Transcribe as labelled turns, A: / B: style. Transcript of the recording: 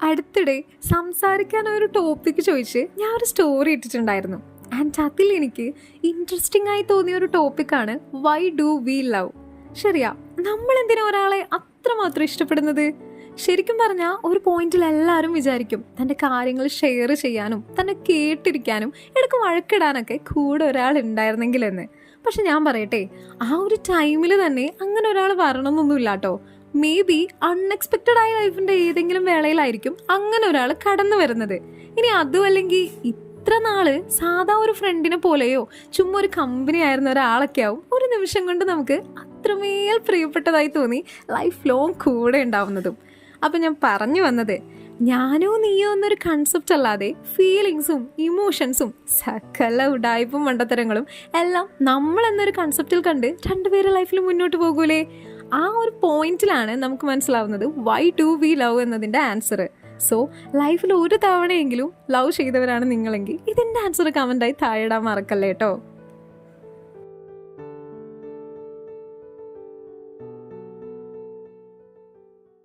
A: അടുത്തിടെ സംസാരിക്കാൻ ഒരു ടോപ്പിക്ക് ചോദിച്ച് ഞാൻ ഒരു സ്റ്റോറി ഇട്ടിട്ടുണ്ടായിരുന്നു. ആൻഡ് അതിൽ എനിക്ക് ഇൻട്രസ്റ്റിംഗ് ആയി തോന്നിയ ഒരു ടോപ്പിക്കാണ് വൈ ഡു വി ലവ്. ശരിയാ, നമ്മൾ എന്തിനാ ഒരാളെ അത്രമാത്രം ഇഷ്ടപ്പെടുന്നത്? ശരിക്കും പറഞ്ഞാൽ ഒരു പോയിന്റിൽ എല്ലാവരും വിചാരിക്കും തൻ്റെ കാര്യങ്ങൾ ഷെയർ ചെയ്യാനും തന്നെ കേട്ടിരിക്കാനും ഇടയ്ക്ക് വഴക്കിടാനൊക്കെ കൂടെ ഒരാൾ ഉണ്ടായിരുന്നെങ്കിലെന്ന്. പക്ഷെ ഞാൻ പറയട്ടെ, ആ ഒരു ടൈമിൽ തന്നെ അങ്ങനെ ഒരാൾ വരണമെന്നൊന്നുമില്ല കേട്ടോ. മേ ബി അൺഎക്സ്പെക്റ്റഡ് ആയ ലൈഫിൻ്റെ ഏതെങ്കിലും വേളയിലായിരിക്കും അങ്ങനെ ഒരാൾ കടന്നു വരുന്നത്. ഇനി അതും അല്ലെങ്കിൽ ഇത്ര നാള് സാധാ ഒരു ഫ്രണ്ടിനെ പോലെയോ ചുമ്മാ ഒരു കമ്പനി ആയിരുന്ന ഒരാളൊക്കെ ആവും ഒരു നിമിഷം കൊണ്ട് നമുക്ക് അത്രമേൽ പ്രിയപ്പെട്ടതായി തോന്നി ലൈഫ് ലോങ് കൂടെ ഉണ്ടാവുന്നതും. അപ്പം ഞാൻ പറഞ്ഞു വന്നത്, ഞാനോ നീയോ എന്നൊരു കൺസെപ്റ്റ് അല്ലാതെ ഫീലിങ്സും ഇമോഷൻസും സകല ഉഡായ്പും മണ്ടത്തരങ്ങളും എല്ലാം നമ്മൾ എന്നൊരു കൺസെപ്റ്റിൽ കണ്ട് രണ്ടുപേരുടെ ലൈഫിൽ മുന്നോട്ട് പോകൂലേ? ആ ഒരു പോയിന്റിലാണ് നമുക്ക് മനസ്സിലാവുന്നത് വൈ ഡു വി ലവ് എന്നതിൻ്റെ ആൻസർ. സോ ലൈഫിൽ ഒരു തവണയെങ്കിലും ലവ് ചെയ്തവരാണ് നിങ്ങളെങ്കിൽ ഇതിൻ്റെ ആൻസർ കമൻ്റായി താഴെ ഇടാൻ മറക്കല്ലേ കേട്ടോ.